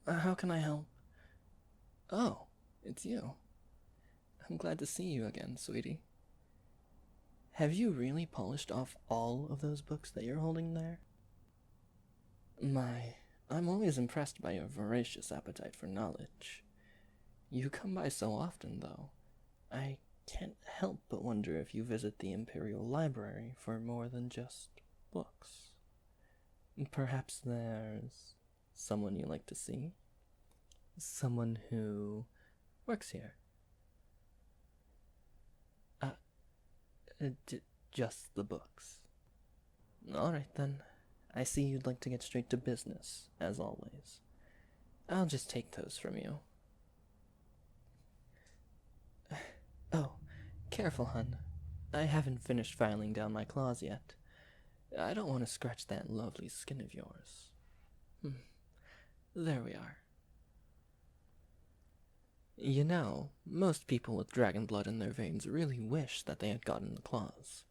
How can I help? Oh, it's you. I'm glad to see you again, sweetie. Have you really polished off all of those books that you're holding there? My, I'm always impressed by your voracious appetite for knowledge. You come by so often, though. I can't help but wonder if you visit the Imperial Library for more than just books. Perhaps there's someone you like to see? Someone who works here? Uh, just the books. Alright then. I see you'd like to get straight to business, as always. I'll just take those from you. Oh, careful, hun. I haven't finished filing down my claws yet. I don't want to scratch that lovely skin of yours. There we are. You know, most people with dragon blood in their veins really wish that they had gotten the claws.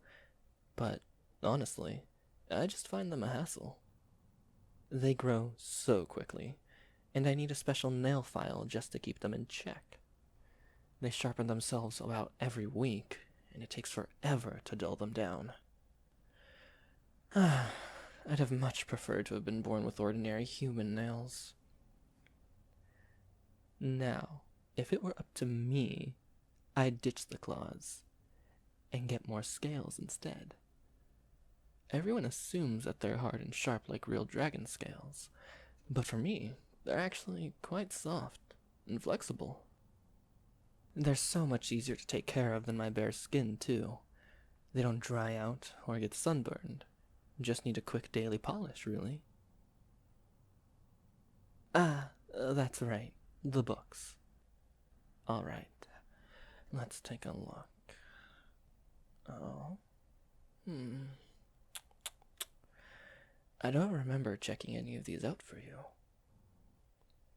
But, honestly, I just find them a hassle. They grow so quickly, and I need a special nail file just to keep them in check. They sharpen themselves about every week, and it takes forever to dull them down. I'd have much preferred to have been born with ordinary human nails. Now, if it were up to me, I'd ditch the claws and get more scales instead. Everyone assumes that they're hard and sharp like real dragon scales, but for me, they're actually quite soft and flexible. They're so much easier to take care of than my bare skin, too. They don't dry out or get sunburned. Just need a quick daily polish, really. That's right. The books. Alright, let's take a look. Oh. I don't remember checking any of these out for you.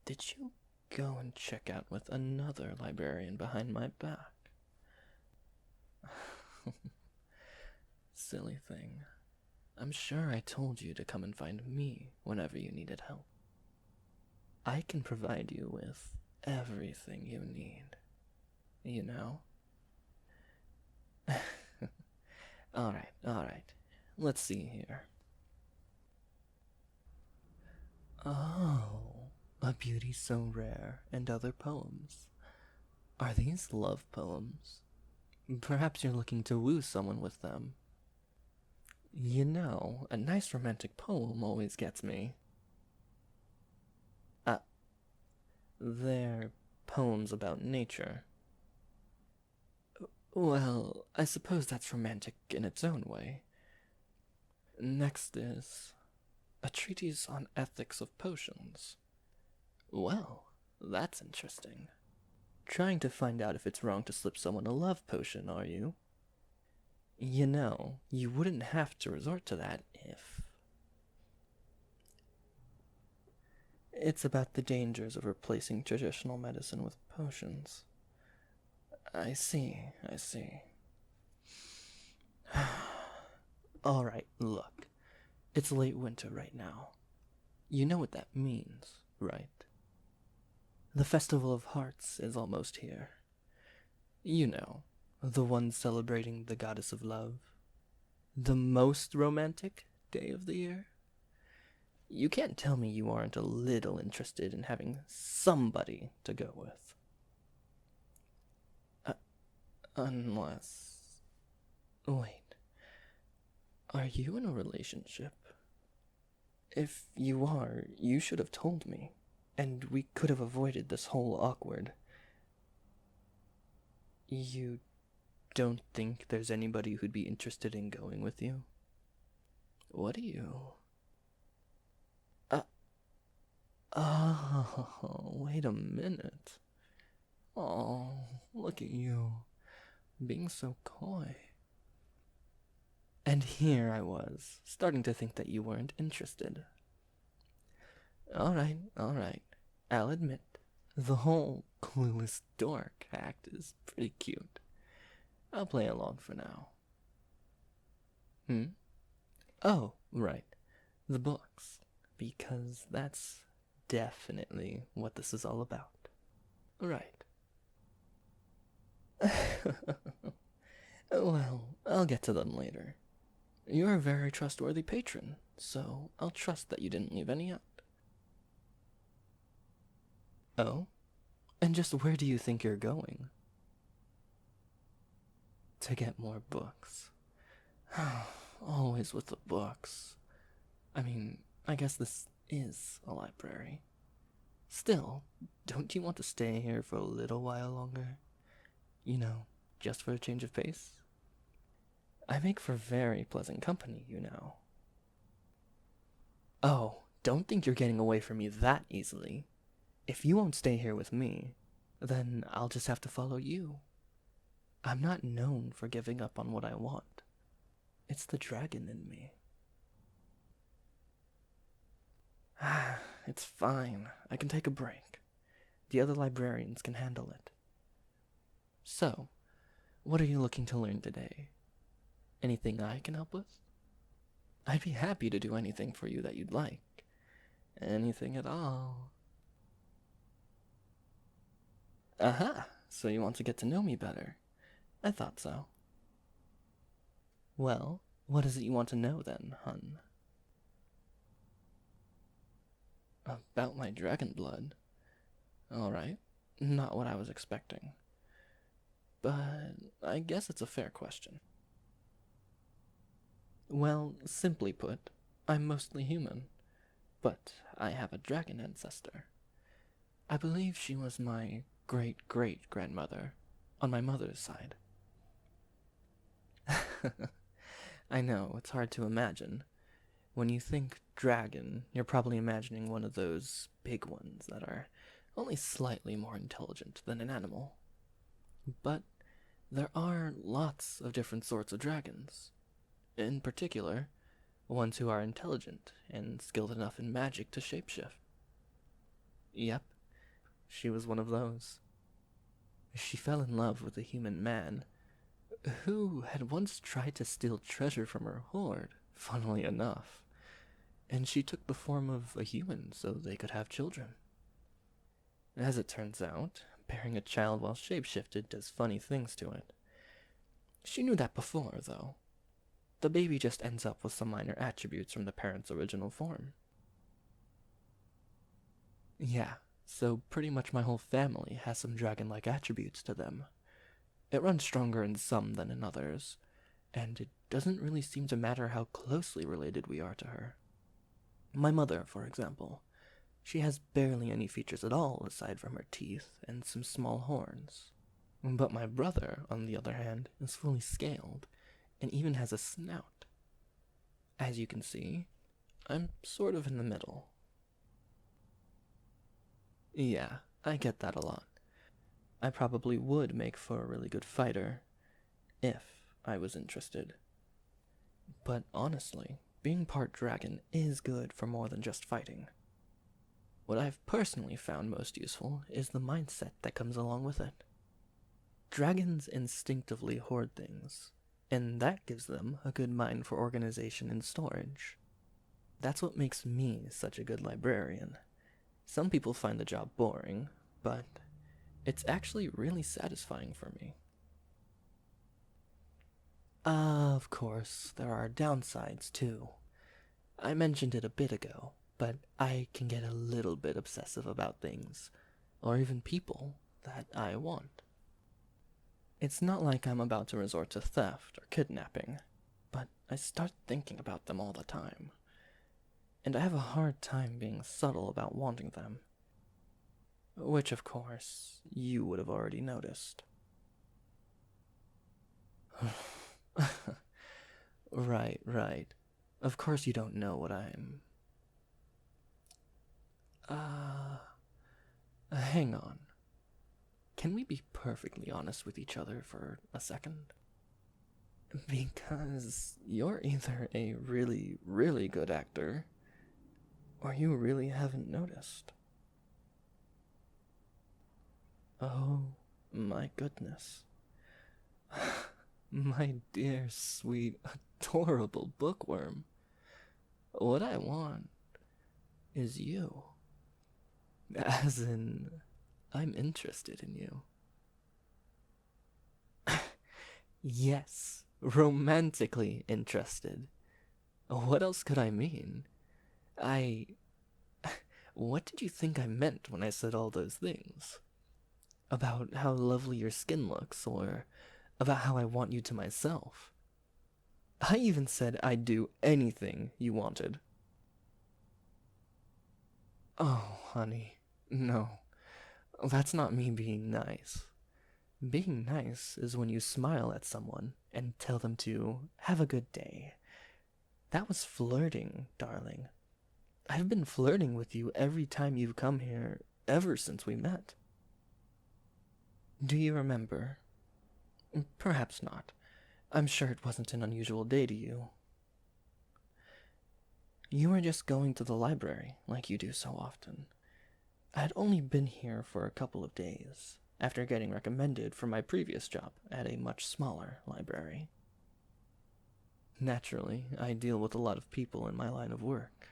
Did you go and check out with another librarian behind my back? Silly thing. I'm sure I told you to come and find me whenever you needed help. I can provide you with everything you need. You know? Alright. Let's see here. Oh, A Beauty So Rare and Other Poems. Are these love poems? Perhaps you're looking to woo someone with them. You know, a nice romantic poem always gets me. They're poems about nature. Well, I suppose that's romantic in its own way. Next is a treatise on ethics of potions. Well, that's interesting. Trying to find out if it's wrong to slip someone a love potion, are you? You know, you wouldn't have to resort to that if... It's about the dangers of replacing traditional medicine with potions. I see. Alright, look. It's late winter right now. You know what that means, right? The Festival of Hearts is almost here. You know, the one celebrating the goddess of love. The most romantic day of the year. You can't tell me you aren't a little interested in having somebody to go with. Unless... Wait. Are you in a relationship? If you are, you should have told me, and we could have avoided this whole awkward. You don't think there's anybody who'd be interested in going with you? What do you... Oh, wait a minute. Oh, look at you, being so coy. And here I was, starting to think that you weren't interested. Alright. I'll admit, the whole Clueless dork act is pretty cute. I'll play along for now. Oh, right. The books. Because that's definitely what this is all about. Right. Well, I'll get to them later. You're a very trustworthy patron, so I'll trust that you didn't leave any out. Oh? And just where do you think you're going? To get more books. Always with the books. I mean, I guess this is a library. Still, don't you want to stay here for a little while longer? You know, just for a change of pace? I make for very pleasant company, you know. Oh, don't think you're getting away from me that easily. If you won't stay here with me, then I'll just have to follow you. I'm not known for giving up on what I want. It's the dragon in me. It's fine. I can take a break. The other librarians can handle it. So, what are you looking to learn today? Anything I can help with? I'd be happy to do anything for you that you'd like. Anything at all. Aha! So you want to get to know me better. I thought so. Well, what is it you want to know then, hun? About my dragon blood. Alright, not what I was expecting. But I guess it's a fair question. Well, simply put, I'm mostly human, but I have a dragon ancestor. I believe she was my great-great-grandmother on my mother's side. I know, it's hard to imagine. When you think dragon, you're probably imagining one of those big ones that are only slightly more intelligent than an animal. But there are lots of different sorts of dragons. In particular, ones who are intelligent and skilled enough in magic to shapeshift. Yep, she was one of those. She fell in love with a human man who had once tried to steal treasure from her hoard, funnily enough, and she took the form of a human so they could have children. As it turns out, bearing a child while shapeshifted does funny things to it. She knew that before, though. The baby just ends up with some minor attributes from the parent's original form. Yeah, so pretty much my whole family has some dragon-like attributes to them. It runs stronger in some than in others, and it doesn't really seem to matter how closely related we are to her. My mother, for example, she has barely any features at all aside from her teeth and some small horns. But my brother, on the other hand, is fully scaled, and even has a snout. As you can see, I'm sort of in the middle. Yeah, I get that a lot. I probably would make for a really good fighter, if I was interested. But honestly, being part dragon is good for more than just fighting. What I've personally found most useful is the mindset that comes along with it. Dragons instinctively hoard things, and that gives them a good mind for organization and storage. That's what makes me such a good librarian. Some people find the job boring, but it's actually really satisfying for me. Of course, there are downsides too. I mentioned it a bit ago, but I can get a little bit obsessive about things, or even people, that I want. It's not like I'm about to resort to theft or kidnapping, but I start thinking about them all the time. And I have a hard time being subtle about wanting them. Which, of course, you would have already noticed. Right. Of course you don't know what I'm... Hang on. Can we be perfectly honest with each other for a second? Because you're either a really, really good actor, or you really haven't noticed. Oh, my goodness. My dear, sweet, adorable bookworm. What I want is you. As in, I'm interested in you. Yes, romantically interested. What else could I mean? I. What did you think I meant when I said all those things? About how lovely your skin looks, or about how I want you to myself? I even said I'd do anything you wanted. Oh, honey, no. That's not me being nice. Being nice is when you smile at someone and tell them to have a good day. That was flirting, darling. I've been flirting with you every time you've come here ever since we met. Do you remember? Perhaps not. I'm sure it wasn't an unusual day to you. You were just going to the library, like you do so often. I had only been here for a couple of days, after getting recommended for my previous job at a much smaller library. Naturally, I deal with a lot of people in my line of work.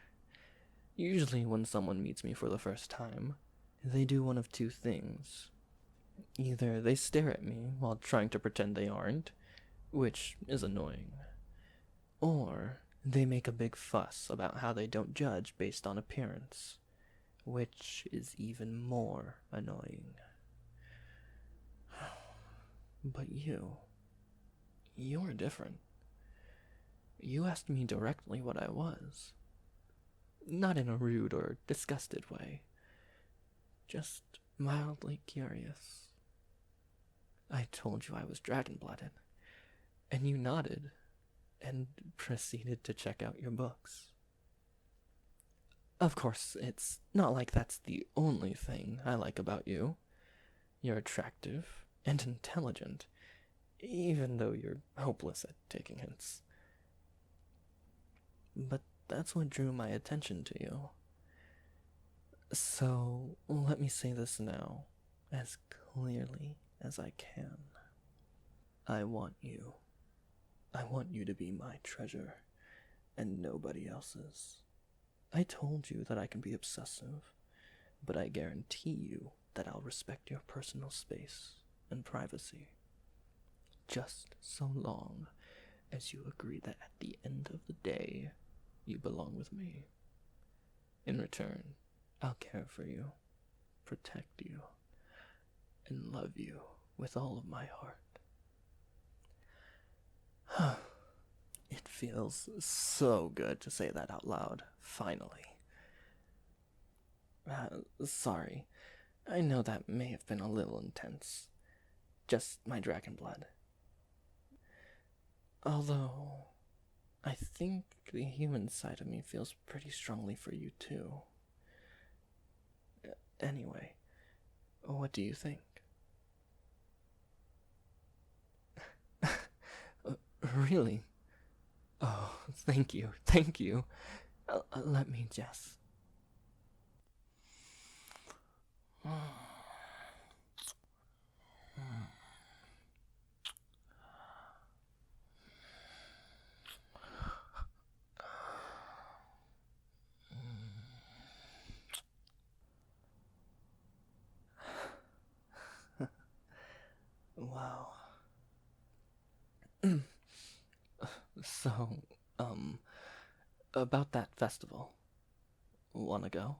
Usually, when someone meets me for the first time, they do one of two things. Either they stare at me while trying to pretend they aren't, which is annoying, or they make a big fuss about how they don't judge based on appearance, which is even more annoying. But you're different. You asked me directly what I was. Not in a rude or disgusted way, just mildly curious. I told you I was dragon-blooded, and you nodded and proceeded to check out your books. Of course, it's not like that's the only thing I like about you. You're attractive and intelligent, even though you're hopeless at taking hints. But that's what drew my attention to you. So, let me say this now, as clearly as I can. I want you. I want you to be my treasure, and nobody else's. I told you that I can be obsessive, but I guarantee you that I'll respect your personal space and privacy. Just so long as you agree that at the end of the day, you belong with me. In return, I'll care for you, protect you, and love you with all of my heart. It feels so good to say that out loud, finally. Sorry, I know that may have been a little intense. Just my dragon blood. Although, I think the human side of me feels pretty strongly for you too. Anyway, what do you think? Really? Oh, thank you, thank you. Let me just. Wow. So, about that festival. Wanna go?